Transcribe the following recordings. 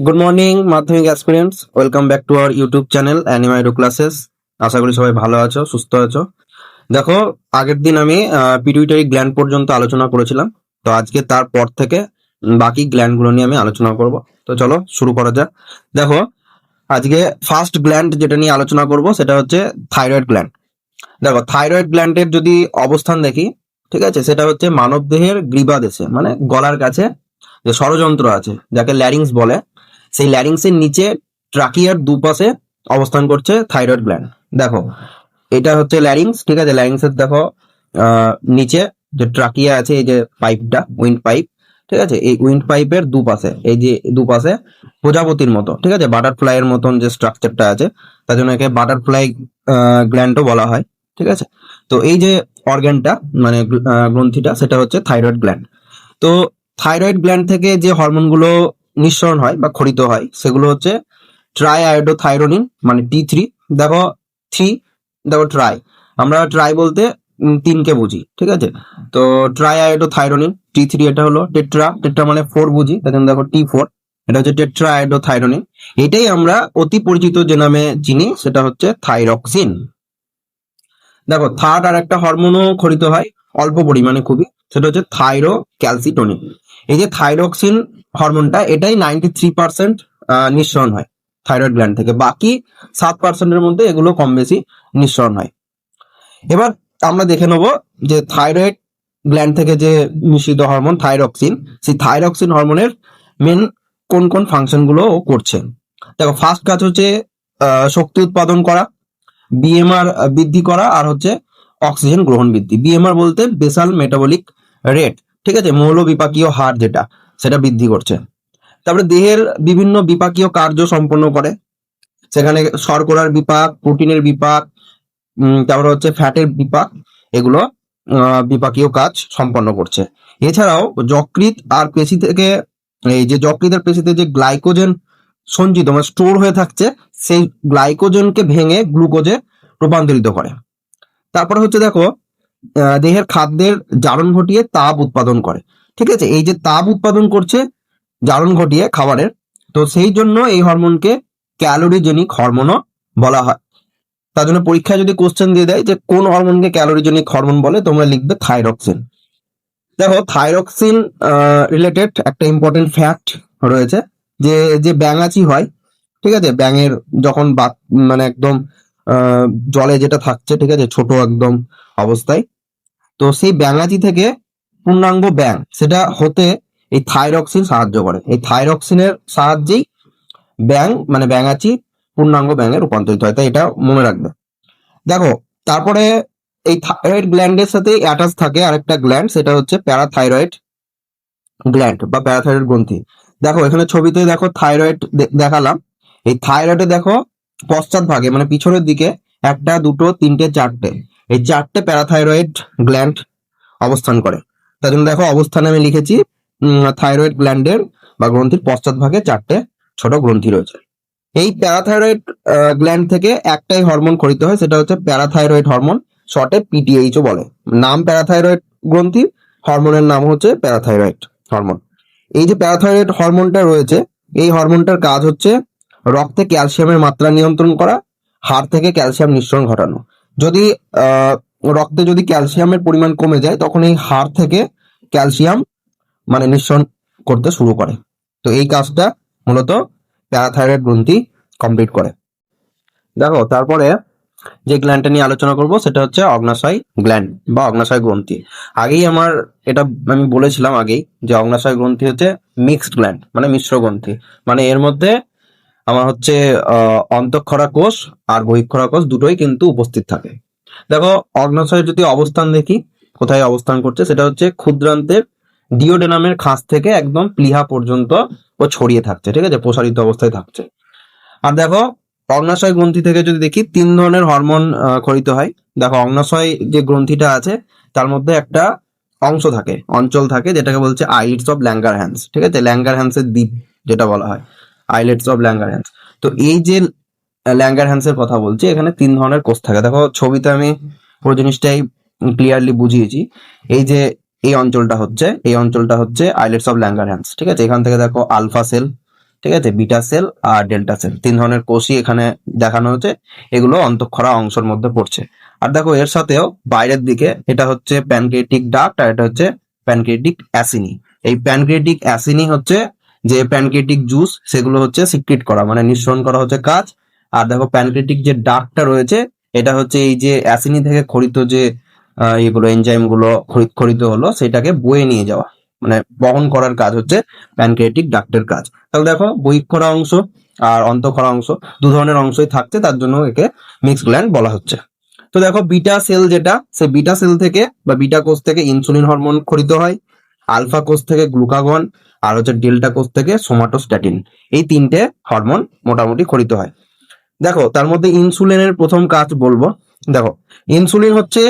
Good morning Madhyamik aspirants, welcome back to our YouTube channel অ্যানিমাইডো classes. আশা করি সবাই ভালো আছো, সুস্থ আছো। দেখো, আগের দিন আমি পিটুইটারি গ্ল্যান্ড পর্যন্ত আলোচনা করেছিলাম। তো আজকে তারপর থেকে বাকি গ্ল্যান্ডগুলো নিয়ে আমি আলোচনা করব। তো চলো শুরু করা যাক। দেখো, আজকে ফার্স্ট গ্ল্যান্ড যেটা নিয়ে আলোচনা করব সেটা হচ্ছে থাইরয়েড গ্ল্যান্ড। দেখো, থাইরয়েড গ্ল্যান্ডের যদি অবস্থান দেখি, ঠিক আছে, সেটা হচ্ছে মানবদেহের গ্রীবাদেশে, মানে গলার কাছে যে ষড়যন্ত্র আছে যাকে ল্যারিংস বলে, সেই ল্যারিংসের নিচে ট্রাকিয়ার দুপাশে অবস্থান করছে থাইরয়েড গ্ল্যান্ড। দেখো, এটা হচ্ছে ল্যারিংস, ঠিক আছে। ল্যারিংসের দেখো নিচে যে ট্রাকিয়া আছে, এই যে পাইপটা, উইন্ড পাইপ, ঠিক আছে। এই উইন্ড পাইপের দুপাশে, এই যে দুপাশে প্রজাপতির মতো, ঠিক আছে, বাটারফ্লাই এর মতন যে স্ট্রাকচারটা আছে, তার জন্য একে বাটারফ্লাই গ্ল্যান্ডও বলা হয়, ঠিক আছে। তো এই যে অর্গানটা, মানে গ্রন্থিটা, সেটা হচ্ছে থাইরয়েড গ্ল্যান্ড। তো থাইরয়েড গ্ল্যান্ড থেকে যে হরমোনগুলো নিঃসরণ হয় বা ক্ষরিত হয় সেগুলো হচ্ছে ট্রাই আয়োডোথাইরোনিন, মানে T3। দেখো, থ্রি, দেখো ট্রাই, আমরা ট্রাই বলতে তিনকে বুঝি, ঠিক আছে। তো ট্রাই আয়োডোথাইরোনিন T3, এটা হলো টেট্রা, টেট্রা মানে ফোর বুঝি, তার জন্য দেখো T4, এটা হচ্ছে টেট্রা আয়োডোথাইরোনিন। এটাই আমরা অতি পরিচিত যে নামে চিনি, সেটা হচ্ছে থাইরক্সিন। দেখো, থার্ড আর একটা হরমোনও ক্ষরিত হয় অল্প পরিমাণে খুবই, সেটা হচ্ছে থাইরোক্যালসিটোনিন। এই যে থাইরক্সিন হরমোনটা, এটাই 93% নিঃসরণ হয় থাইরয়েড গ্ল্যান্ড থেকে। বাকি 7%-এর মধ্যে এগুলো কম বেশি নিঃসরণ হয়। এবার আমরা দেখে নেব যে থাইরয়েড গ্ল্যান্ড থেকে যে নিঃসৃত হরমোন থাইরক্সিন, সেই থাইরক্সিন হরমোনের মেন কোন কোন ফাংশন গুলো ও করছে। দেখো, ফার্স্ট কাজ হচ্ছে শক্তি উৎপাদন করা, বিএমআর বৃদ্ধি করা, আর হচ্ছে অক্সিজেন গ্রহণ বৃদ্ধি। বিএমআর বলতে বেসাল মেটাবলিক রেট, ঠিক আছে, মৌল বিপাকীয় হার যেটা, সেটা বৃদ্ধি করছে। তারপরে দেহের বিভিন্ন বিপাকীয় কার্য সম্পন্ন করে, সেখানে শর্করার বিপাক, প্রোটিনের বিপাক, তারপরে হচ্ছে ফ্যাটের বিপাক, এগুলো বিপাকীয় কাজ সম্পন্ন করছে। এছাড়াও যকৃৎ আর পেশি থেকে, এই যে যকৃতের পেশিতে যে গ্লাইকোজেন সঞ্চিত মানে স্টোর হয়ে থাকছে, সেই গ্লাইকোজেনকে ভেঙে গ্লুকোজে রূপান্তরিত করে। তারপরে হচ্ছে দেখো, দেহের খাদ্যের জারণ ঘটিয়ে তাপ উৎপাদন করে, ঠিক আছে। এই যে তাপ উৎপাদন করছে জারণ ঘটিয়ে খাবারের, তো সেই জন্য এই হরমোনকে ক্যালোরিজেনিক হরমোনও বলা হয়। তার জন্য পরীক্ষায় যদি কোশ্চেন দিয়ে দেয় যে কোন হরমোনকে ক্যালোরিজেনিক হরমোন বলে, তোমরা লিখবে থাইরক্সিন। দেখো, থাইরক্সিন রিলেটেড একটা ইম্পর্টেন্ট ফ্যাক্ট রয়েছে, যে যে ব্যাঙাচি হয়, ঠিক আছে, ব্যাঙের যখন মানে একদম জলে যেটা থাকছে, ঠিক আছে, ছোট একদম অবস্থায়, তো সেই ব্যাঙাচি থেকে পূর্ণাঙ্গ ব্যাঙ সেটা হতে এই থাইরক্সিন সাহায্য করে। এই থাইরক্সিনের সাহায্যেই ব্যাঙ মানে ব্যাঙাচি পূর্ণাঙ্গ ব্যাঙে রূপান্তরিত হয়, তাই এটা মনে রাখবে। দেখো, তারপরে এই থাইরয়েড গ্ল্যান্ডের সাথে অ্যাটাচ থাকে আরেকটা গ্ল্যান্ড, সেটা হচ্ছে প্যারাথাইরয়েড গ্ল্যান্ড বা প্যারাথাইরয়েড গ্রন্থি। দেখো, এখানে ছবিতে দেখো থাইরয়েড দেখালাম। এই থাইরয়েডে দেখো পশ্চাৎ ভাগে মানে পিছনের দিকে একটা, দুটো, তিনটে, চারটে, এই চারটে প্যারাথাইরয়েড গ্ল্যান্ড অবস্থান করে। তার জন্য দেখো অবস্থানে আমি লিখেছি থাইরয়েড গ্ল্যান্ডের বা গ্রন্থির পশ্চাৎ ভাগে চারটে ছোট গ্রন্থি রয়েছে। এই প্যারাথাইরয়েড গ্ল্যান্ড থেকে একটাই হরমোন ক্ষরিত হয়, সেটা হচ্ছে প্যারাথাইরয়েড হরমোন, শর্টে পিটিএইচও বলে। নাম প্যারাথাইরয়েড গ্রন্থি, হরমোনের নাম হচ্ছে প্যারাথাইরয়েড হরমোন। এই যে প্যারাথাইরয়েড হরমোনটা রয়েছে, এই হরমোনটার কাজ হচ্ছে রক্তে ক্যালসিয়ামের মাত্রা নিয়ন্ত্রণ করা, হাড় থেকে ক্যালসিয়াম নিঃসরণ ঘটানো। যদি রক্তে যদি ক্যালসিয়ামের পরিমাণ কমে যায়, তখন এই হাড় থেকে ক্যালসিয়াম মানে নিঃসরণ করতে শুরু করে। তো এই কাজটা মূলত প্যারাথাইরয়েড গ্রন্থি কমপ্লিট করে। দেখো, তারপরে যে গ্ল্যান্ডটা নিয়ে আলোচনা করব সেটা হচ্ছে অগ্নাশয় গ্ল্যান্ড বা অগ্নাশয় গ্রন্থি। আগেই এটা আমি বলেছিলাম আগেই যে অগ্নাশয় গ্রন্থি হচ্ছে মিক্সড গ্ল্যান্ড, মানে মিশ্র গ্রন্থি। মানে এর মধ্যে আমার হচ্ছে অন্তঃক্ষরা কোষ আর বহিঃক্ষরা কোষ দুটোই কিন্তু উপস্থিত থাকে। দেখো, অগ্নাশয়ের যদি অবস্থান দেখি, কোথায় অবস্থান করছে, সেটা হচ্ছে ক্ষুদ্রান্তের ডিওডেনামের খাঁজ থেকে একদম প্লীহা পর্যন্ত ও ছড়িয়ে থাকছে, ঠিক আছে, প্রসারিত অবস্থায় থাকছে। আর দেখো, অগ্নাশয় গ্রন্থি থেকে যদি দেখি, তিন ধরনের হরমোন ক্ষরিত হয়। দেখো, অগ্নাশয় যে গ্রন্থিটা আছে তার মধ্যে একটা অংশ থাকে, অঞ্চল থাকে, যেটাকে বলছে আইলেটস অফ ল্যাঙ্গারহ্যান্স, ঠিক আছে, ল্যাঙ্গারহ্যান্সের দ্বীপ যেটা বলা হয়, আইলেটস অফ ল্যাঙ্গারহ্যান্স। তো এই যে ল্যাঙ্গারহ্যান্সের কথা বলছি, এখানে তিন ধরনের কোষ থাকে। দেখো, ছবিতে আমি পুরো জিনিসটাই ক্লিয়ারলি বুঝিয়েছি। এই যে এই অঞ্চলটা হচ্ছে আইলেটস অফ ল্যাঙ্গারহ্যান্স, ঠিক আছে। এখান থেকে দেখো আলফা সেল, ঠিক আছে, বিটা সেল আর ডেল্টা সেল, 3 ধরনের কোষই এখানে দেখানো হচ্ছে। এগুলো অন্তঃক্ষরা অংশের মধ্যে পড়ছে। আর দেখো এর সাথেও বাইরের দিকে এটা হচ্ছে প্যানক্রিয়েটিক ডাক্ট আর এটা হচ্ছে প্যানক্রিয়েটিক অ্যাসিনি। এই প্যানক্রিয়েটিক অ্যাসিনি হচ্ছে যে প্যানক্রিয়েটিক জুস সেগুলো হচ্ছে সিক্রিট করা, মানে নিঃসরণ করা হচ্ছে কাজ। আর দেখো প্যানক্রিয়েটিক যে ডাক্টটা রয়েছে এটা হচ্ছে এই যে অ্যাসিনি থেকে খরিত যে এগুলো এনজাইম গুলো খরিত হলো সেটাকে বয়ে নিয়ে যাওয়া, মানে বহন করার কাজ হচ্ছে প্যানক্রিয়েটিক ডাক্টের কাজ। তাহলে দেখো বহিঃক্ষরা অংশ আর অন্তঃক্ষরা অংশ 2 ধরনের অংশই থাকছে, তার জন্য একে মিক্স গ্ল্যান্ড বলা হচ্ছে। তো দেখো বিটা সেল যেটা, সে বিটা সেল থেকে বা বিটা কোষ থেকে ইনসুলিন হরমোন খরিত হয়, আলফা কোষ থেকে গ্লুকাগন, আর হচ্ছে ডেল্টা কোষ থেকে সোমাটোস্ট্যাটিন। এই 3টে হরমোন মোটামুটি খরিত হয়। দেখো তার মধ্যে ইনসুলিনের প্রথম কাজ বলবো। দেখো ইনসুলিন হচ্ছে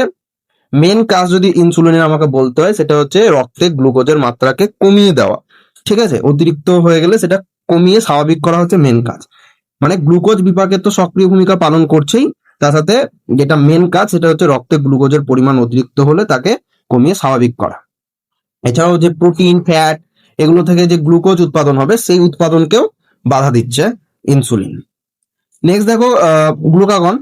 মেন কাজ, যদি ইনসুলিনের আমাকে বলতে হয় সেটা হচ্ছে রক্তে গ্লুকোজের মাত্রাকে কমিয়ে দেওয়া। ঠিক আছে, অতিরিক্ত হয়ে গেলে সেটা কমিয়ে স্বাভাবিক করা হচ্ছে মেন কাজ। মানে গ্লুকোজ বিপাকে তো সক্রিয় ভূমিকা পালন করছেই, তার সাথে যেটা মেন কাজ সেটা হচ্ছে রক্তে গ্লুকোজের পরিমাণ অতিরিক্ত হলে তাকে কমিয়ে স্বাভাবিক করা। এছাড়াও যে প্রোটিন ফ্যাট এগুলো থেকে যে গ্লুকোজ উৎপাদন হবে সেই উৎপাদনকেও বাধা দিচ্ছে ইনসুলিন। নেক্সট দেখো গ্লুকাগন।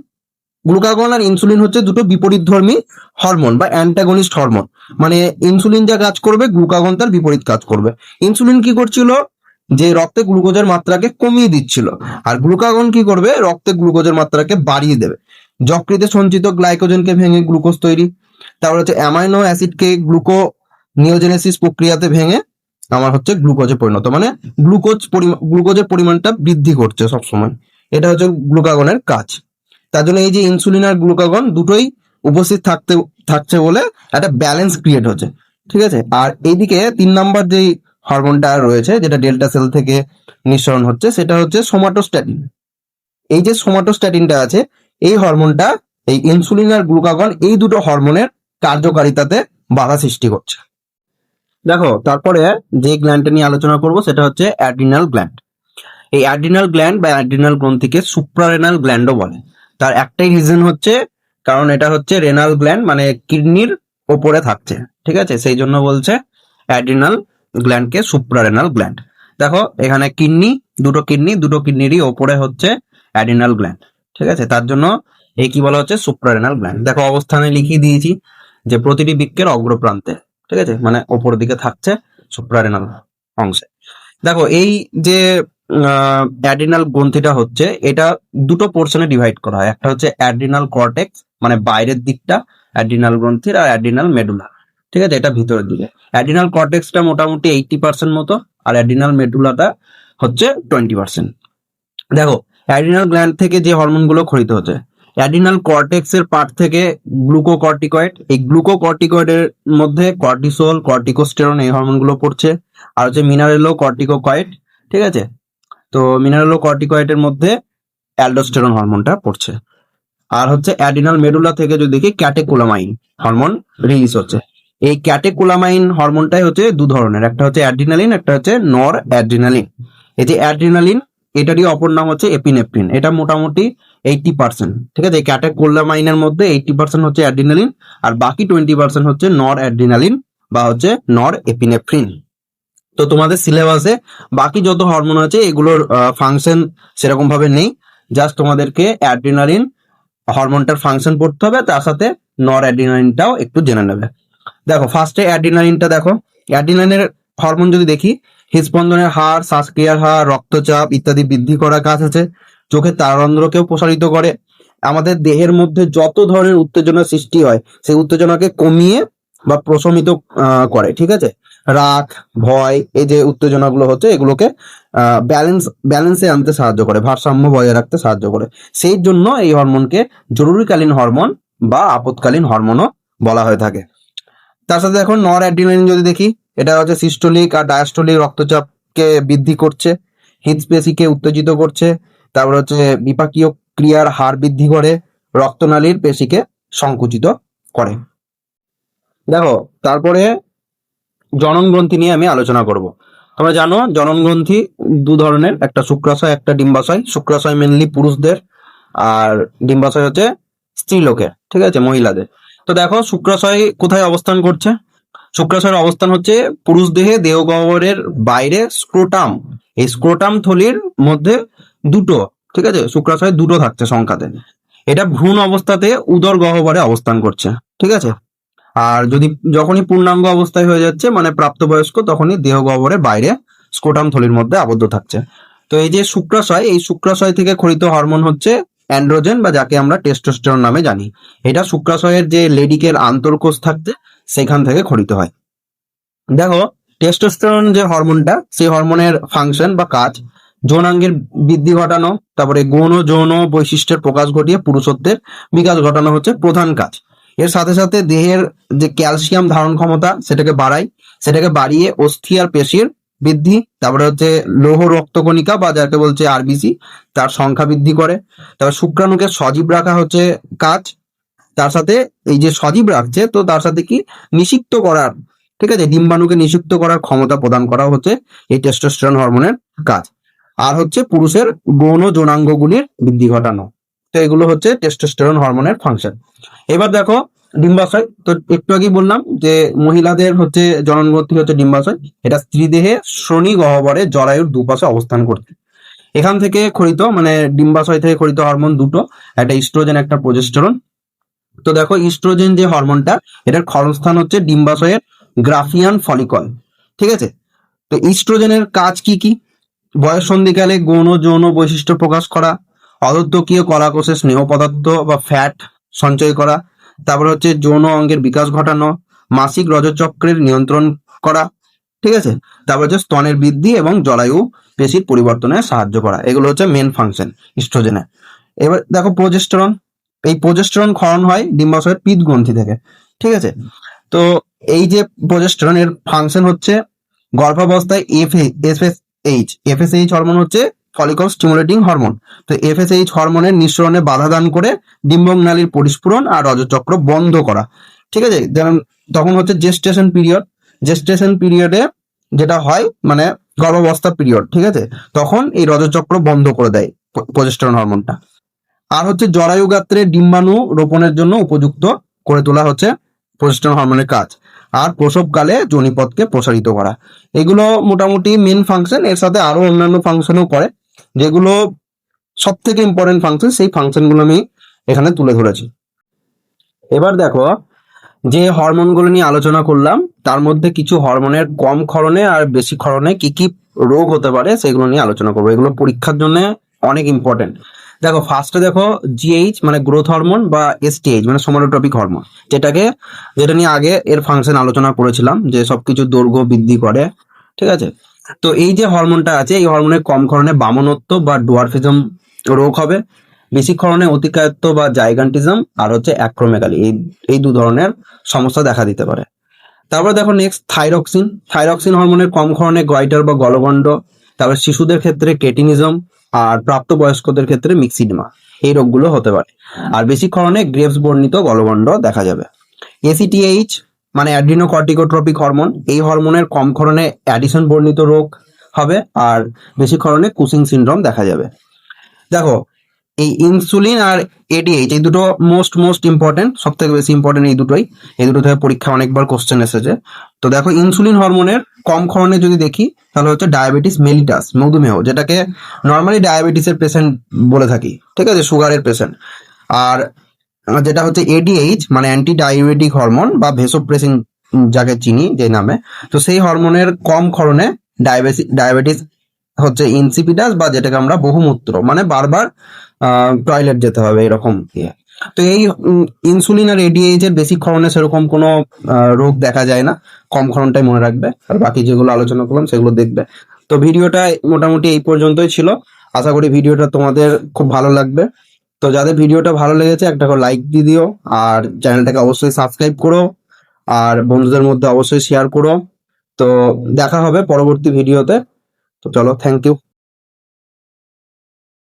গ্লুকাগন আর ইনসুলিন হচ্ছে দুটো বিপরীতধর্মী হরমোন বা অ্যান্টাগনিস্ট হরমোন। মানে ইনসুলিন যা কাজ করবে গ্লুকাগন তার বিপরীত কাজ করবে। ইনসুলিন কি করছিল, যে রক্তে গ্লুকোজের মাত্রাকে কমিয়ে দিচ্ছিল, আর গ্লুকাগন কি করবে, রক্তে গ্লুকোজের মাত্রাকে বাড়িয়ে দেবে। যকৃতে সঞ্চিত গ্লাইকোজেনকে ভেঙে গ্লুকোজ তৈরি, তারপর হচ্ছে অ্যামাইনো অ্যাসিডকে গ্লুকোনিওজেনেসিস প্রক্রিয়াতে ভেঙে আমার হচ্ছে গ্লুকোজে পরিণত, মানে গ্লুকোজের পরিমাণটা বৃদ্ধি করছে সবসময়। এটা হচ্ছে গ্লুকাগনের কাজ। তার জন্য এই যে ইনসুলিন আর গ্লুকাগন দুটোই উপস্থিত থাকছে বলে একটা ব্যালেন্স ক্রিয়েট হচ্ছে। ঠিক আছে, আর এইদিকে 3 নাম্বার যেই হরমোনটা রয়েছে যেটা ডেল্টা সেল থেকে নিঃসরণ হচ্ছে সেটা হচ্ছে সোমাটোস্ট্যাটিন। এই যে সোমাটোস্ট্যাটিনটা আছে এই হরমোনটা এই ইনসুলিন আর গ্লুকাগন এই দুটো হরমোনের কার্যকারিতাতে বাধা সৃষ্টি করছে। দেখো তারপরে যে গ্ল্যান্ডটা নিয়ে আলোচনা করব সেটা হচ্ছে অ্যাড্রিনাল গ্ল্যান্ড। এই অ্যাড্রিনাল গ্ল্যান্ড বা অ্যাড্রিনাল গ্রন্থিকে সুপ্রারেনাল গ্ল্যান্ডও বলে। তার একটাই রিজন হচ্ছে কারণ এটা হচ্ছে রেনাল গ্ল্যান্ড, মানে কিডনির ওপরে থাকছে। ঠিক আছে, সেই জন্য বলছে অ্যাড্রিনাল গ্ল্যান্ডকে সুপ্রারেনাল গ্ল্যান্ড। দেখো এখানে দুটো কিডনিরই ওপরে হচ্ছে অ্যাড্রিনাল গ্ল্যান্ড। ঠিক আছে, তার জন্য এই কি বলা হচ্ছে সুপ্রারেনাল গ্ল্যান্ড। দেখো অবস্থানে লিখিয়ে দিয়েছি যে প্রতিটি বৃক্কের অগ্রপ্রান্তে, ঠিক আছে, মানে ওপর দিকে থাকছে সুপ্রারেনাল অংশে। দেখো এই যে অ্যাড্রিনাল গ্রন্থিটা হচ্ছে এটা দুটো পোর্শনে ডিভাইড করা হয়। একটা হচ্ছে অ্যাড্রিনাল কর্টেক্স, মানে বাইরের দিকটা অ্যাড্রিনাল গ্রন্থির, আর অ্যাড্রিনাল মেডুলা। ঠিক আছে, এটা ভিতরের দিকে। অ্যাড্রিনাল কর্টেক্সটা মোটামুটি 80% মতো, আর অ্যাড্রিনাল মেডুলাটা হচ্ছে 20%। দেখো অ্যাড্রিনাল গ্ল্যান্ড থেকে যে হরমোনগুলো খরিত হচ্ছে, অ্যাড্রিনাল কর্টেক্স এর পার্ট থেকে গ্লুকোকর্টিকয়েড, এই গ্লুকোকর্টিকয়েডের মধ্যে কর্টিসোল, কর্টিকোস্টেরন এই হরমোনগুলো পড়ছে। আর হচ্ছে মিনারেলো কর্টিকোকয়েড। ঠিক আছে, তো মিনারেলো কর্টিকয়েডের মধ্যে অ্যালডোস্টেরন হরমোনটা পড়ছে। আর হচ্ছে অ্যাড্রিনাল মেডুলা থেকে যদি দেখি ক্যাটেকোলামাইন হরমোন রিলিজ হচ্ছে। এই ক্যাটেকোলামাইন হরমোনটাই হচ্ছে 2 ধরনের, একটা হচ্ছে অ্যাড্রিনালিন, একটা হচ্ছে নর অ্যাড্রিনালিন। এই যে অ্যাড্রিনালিন এটারই অপর নাম হচ্ছে এপিনেফ্রিন, এটা মোটামুটি 80%। ঠিক আছে, এই ক্যাটেকোলামাইনের মধ্যে 80% হচ্ছে অ্যাড্রিনালিন, আর বাকি 20% হচ্ছে নর অ্যাড্রিনালিন বা হচ্ছে নর এপিনেফ্রিন। তো তোমাদের সিলেবাসে বাকি যত হরমোন আছে এগুলোর ফাংশন সেরকম ভাবে নেই, জাস্ট তোমাদেরকে অ্যাড্রিনালিন হরমোনটার ফাংশন পড়তে হবে, তার সাথে নর অ্যাড্রিনালিনটাও একটু জেনে নেবে। দেখো ফার্স্টে অ্যাড্রিনালিনটা দেখো। অ্যাড্রিনালিনের হরমোন যদি দেখি, হৃদস্পন্দনের হার, শ্বাসক্রিয়ার হার, রক্তচাপ ইত্যাদি বৃদ্ধি করার কাজ আছে। চোখের তারারন্ধ্রকেও প্রসারিত করে। আমাদের দেহের মধ্যে যত ধরনের উত্তেজনা সৃষ্টি হয় সেই উত্তেজনাকে কমিয়ে বা প্রশমিত করে। ঠিক আছে, রাগ, ভয়, এই যে উত্তেজনাগুলো হচ্ছে এগুলোকে ব্যালেন্সে আনতে সাহায্য করে, ভারসাম্য বজায় রাখতে সাহায্য করে। সেই জন্য এই হরমোনকে জরুরিকালীন হরমোন বা আপৎকালীন হরমোনও বলা হয়ে থাকে। তার সাথে এখন নর অ্যাড্রিনালিন যদি দেখি, এটা হচ্ছে সিস্টোলিক আর ডায়াস্টোলিক রক্তচাপকে বৃদ্ধি করছে, হৃদপেশিকে উত্তেজিত করছে, তারপর হচ্ছে বিপাকীয় ক্রিয়ার হার বৃদ্ধি করে, রক্তনালীর পেশিকে সংকুচিত করে। দেখো তারপরে জনন গ্রন্থি নিয়ে আমি আলোচনা করব। তোমরা জানো জনন গ্রন্থি 2 ধরনের, একটা শুক্রাশয় একটা ডিম্বাশয়। শুক্রাশয় মেনলি পুরুষদের, আর ডিম্বাশয় হচ্ছে স্ত্রীলোকের, ঠিক আছে, মহিলাদের। তো দেখো শুক্রাশয় কোথায় অবস্থান করছে। শুক্রাশয়ের অবস্থান হচ্ছে পুরুষ দেহে দেহগহ্বরের বাইরে স্ক্রোটাম, এই স্ক্রোটাম থলির মধ্যে দুটো, ঠিক আছে, শুক্রাশয় দুটো থাকছে সংখ্যাতে। এটা ভ্রূণ অবস্থাতে উদর গহ্বরে অবস্থান করছে, ঠিক আছে। আর যদি যখনই পূর্ণাঙ্গ অবস্থায় হয়ে যাচ্ছে মানে প্রাপ্তবয়স্ক, তখনই দেহ গহ্বরের বাইরে স্ক্রোটাম থলির মধ্যে আবদ্ধ থাকছে। তো এই যে শুক্রাশয়, এই শুক্রাশয় থেকে ক্ষরিত হরমোন হচ্ছে অ্যান্ড্রোজেন, বা যাকে আমরা টেস্টোস্টেরন নামে জানি। এটা শুক্রাশয়ের যে লেডিকের আন্তর্কোষ থাকছে সেখান থেকে ক্ষরিত হয়। দেখো, টেস্টোস্টেরন যে হরমোনটা, সেই হরমোনের ফাংশন বা কাজ যৌনাঙ্গের বৃদ্ধি ঘটানো, তারপরে গৌণ যৌন বৈশিষ্ট্যের প্রকাশ ঘটিয়ে পুরুষত্বের বিকাশ ঘটানো হচ্ছে প্রধান কাজ। এর সাথে সাথে দেহের যে ক্যালসিয়াম ধারণ ক্ষমতা সেটাকে বাড়ায়, সেটাকে বাড়িয়ে অস্থি আর পেশির বৃদ্ধি, তারপরে হচ্ছে লৌহ রক্তকণিকা বা যাকে বলছে আরবিসি, তার সংখ্যা বৃদ্ধি করে। তারপর শুক্রাণুকে সজীব রাখা হচ্ছে কাজ। তার সাথে এই যে সজীব রাখছে, তো তার সাথে কি নিষিক্ত করার, ঠিক আছে, ডিম্বাণুকে নিষিক্ত করার ক্ষমতা প্রদান করা হচ্ছে এই টেস্টোস্টেরন হরমোনের কাজ। আর হচ্ছে পুরুষের গৌণ যৌনাঙ্গগুলির বৃদ্ধি ঘটানো। তো এগুলো হচ্ছে টেস্টোস্টেরন হরমোনের ফাংশন। এবার দেখো ডিম্বাশয়, তো একটু আগেই বললাম যে মহিলাদের হচ্ছে জননগ্রন্থি হচ্ছে ডিম্বাশয়, এটা স্ত্রী দেহে শ্রোণী গহ্বরে জরায়ুর দুপাশে অবস্থান করছে। এখান থেকে খরিত মানে ডিম্বাশয় থেকে খরিত হরমোন দুটো, একটা ইস্ট্রোজেন একটা প্রজেস্টেরন। তো দেখো ইস্ট্রোজেন যে হরমোনটা, এটার ক্ষরণস্থান হচ্ছে ডিম্বাশয়ের গ্রাফিয়ান ফলিকল, ঠিক আছে। তো ইস্ট্রোজেনের কাজ কি কি? বয়স সন্ধিকালে গৌণ যৌন বৈশিষ্ট্য প্রকাশ করা, অদত্তকীয় কলাকোষে স্নেহ পদার্থ বা ফ্যাট সঞ্চয় করা, তারপর হচ্ছে যৌন অঙ্গের বিকাশ ঘটানো, মাসিক রজচক্রের নিয়ন্ত্রণ করা, ঠিক আছে। তারপর হচ্ছে স্তনের বৃদ্ধি এবং জরায়ু পেশির পরিবর্তনে সাহায্য করা। এগুলো হচ্ছে মেন ফাংশন ইস্ট্রোজেনের। এবার দেখো প্রজেস্টেরন, এই প্রজেস্টেরন ক্ষরণ হয় ডিম্বাশয়ের পিত্ত গ্রন্থি থেকে, ঠিক আছে। তো এই যে প্রজেস্টেরন, এর ফাংশন হচ্ছে গর্ভাবস্থায় এফএসএইচ হরমোন হচ্ছে ফলিকল স্টিমুলেটিং হরমোন। তো এফএসএইচ হরমোনের নিঃসরণে বাধা দান করে ডিম্বক নালীর পরিস্ফুরণ আর রজচক্র বন্ধ করা, ঠিক আছে। যেমন তখন হচ্ছে জেস্টেশন পিরিয়ড, জেস্টেশন পিরিয়ডে যেটা হয় মানে গর্ভাবস্থা পিরিয়ড, ঠিক আছে, তখন এই রজচক্র বন্ধ করে দেয় প্রজেস্টেরন হরমোনটা। আর হচ্ছে জরায়ু গাত্রে ডিম্বাণু রোপণের জন্য উপযুক্ত করে তোলা হচ্ছে প্রজেস্টেরন হরমোনের কাজ। আর প্রসবকালে যোনিপথকে প্রসারিত করা। এগুলো মোটামুটি মেন ফাংশন। এর সাথে আরো অন্যান্য ফাংশনও করে, যেগুলো সব থেকে ইম্পর্টেন্ট ফাংশন, সেই ফাংশনগুলো আমি এখানে তুলে ধরেছি। এবার দেখো, যে হরমোনগুলো নিয়ে আলোচনা করলাম তার মধ্যে কিছু হরমোনের কম ক্ষরণে আর বেশি ক্ষরণে কি কি রোগ হতে পারে সেগুলো নিয়ে আলোচনা করবো। এগুলো পরীক্ষার জন্য অনেক ইম্পর্টেন্ট। দেখো ফার্স্টে দেখো জিএইচ মানে গ্রোথ হরমোন, বা এসটিএইচ মানে সোমাটোট্রপিক হরমোন, যেটা নিয়ে আগে এর ফাংশন আলোচনা করেছিলাম, যে সবকিছু দৈর্ঘ্য বৃদ্ধি করে, ঠিক আছে। তো এই যে হরমোনটা আছে, এই হরমোনের কম ক্ষরণে বামনত্ব বা ডোয়ার্ফিজম রোগ হবে, বেশি ক্ষরণে অতিকায়ত্ব বা জাইগান্টিজম, আর হচ্ছে অ্যাক্রোমেগালি, এই দু ধরনের সমস্যা দেখা দিতে পারে। তারপর দেখো নেক্সট থাইরক্সিন, থাইরক্সিন হরমোনের কম ক্ষরণে গয়টার বা গলগণ্ড, তারপর শিশুদের ক্ষেত্রে কেটিনিজম, আর প্রাপ্তবয়স্কদের ক্ষেত্রে মিক্সিডমা, এই রোগগুলো হতে পারে। আর বেশি ক্ষরণে গ্রেভস বর্ণিত গলগণ্ড দেখা যাবে। এসিটিএইচ মানে অ্যাড্রিনোকর্টিকোট্রপিক হরমোন, এই হরমোনের কম ক্ষরণে অ্যাডিসন বর্ণিত রোগ হবে, আর বেশি ক্ষরণে কুসিং সিনড্রোম দেখা যাবে। দেখো এই ইনসুলিন আর এডিএইচ এই দুটো মোস্ট ইম্পর্টেন্ট, সব থেকে বেশি ইম্পর্টেন্ট এই দুটো থেকে পরীক্ষা অনেকবার কোশ্চেন এসেছে। তো দেখো ইনসুলিন হরমোনের কম ক্ষরণে যদি দেখি তাহলে হচ্ছে ডায়াবেটিস মেলিটাস, মধুমেহ, যেটাকে নর্মালি ডায়াবেটিসের পেশেন্ট বলে থাকি, ঠিক আছে, সুগারের পেশেন্ট। আর যেটা হচ্ছে এডিএইচ মানে অ্যান্টি ডায়াবেটিক হরমোন বা ভেসোপ্রেসিন, যাকে চিনি যে নামে, তো সেই হরমোনের কম ক্ষরণে ডায়াবেটিস হচ্ছে ইনসিপিডাস, বা যেটাকে আমরা বহুমূত্র মানে বারবার টয়লেট যেতে হবে এরকম ইয়ে। তো এই ইনসুলিন আর এডিএইচ এর বেশি ক্ষরণে সেরকম কোনো রোগ দেখা যায় না, কম ক্ষরণটাই মনে রাখবে, আর বাকি যেগুলো আলোচনা করলাম সেগুলো দেখবে। তো ভিডিওটা মোটামুটি এই পর্যন্তই ছিল। আশা করি ভিডিওটা তোমাদের খুব ভালো লাগবে। তো যাদের ভিডিওটা ভালো লেগেছে একটা করে লাইক দিয়ে দিও, আর চ্যানেলটাকে অবশ্যই সাবস্ক্রাইব করো, আর বন্ধুদের মধ্যে অবশ্যই শেয়ার করো। তো দেখা হবে পরবর্তী ভিডিওতে। তো চলো, থ্যাংক ইউ।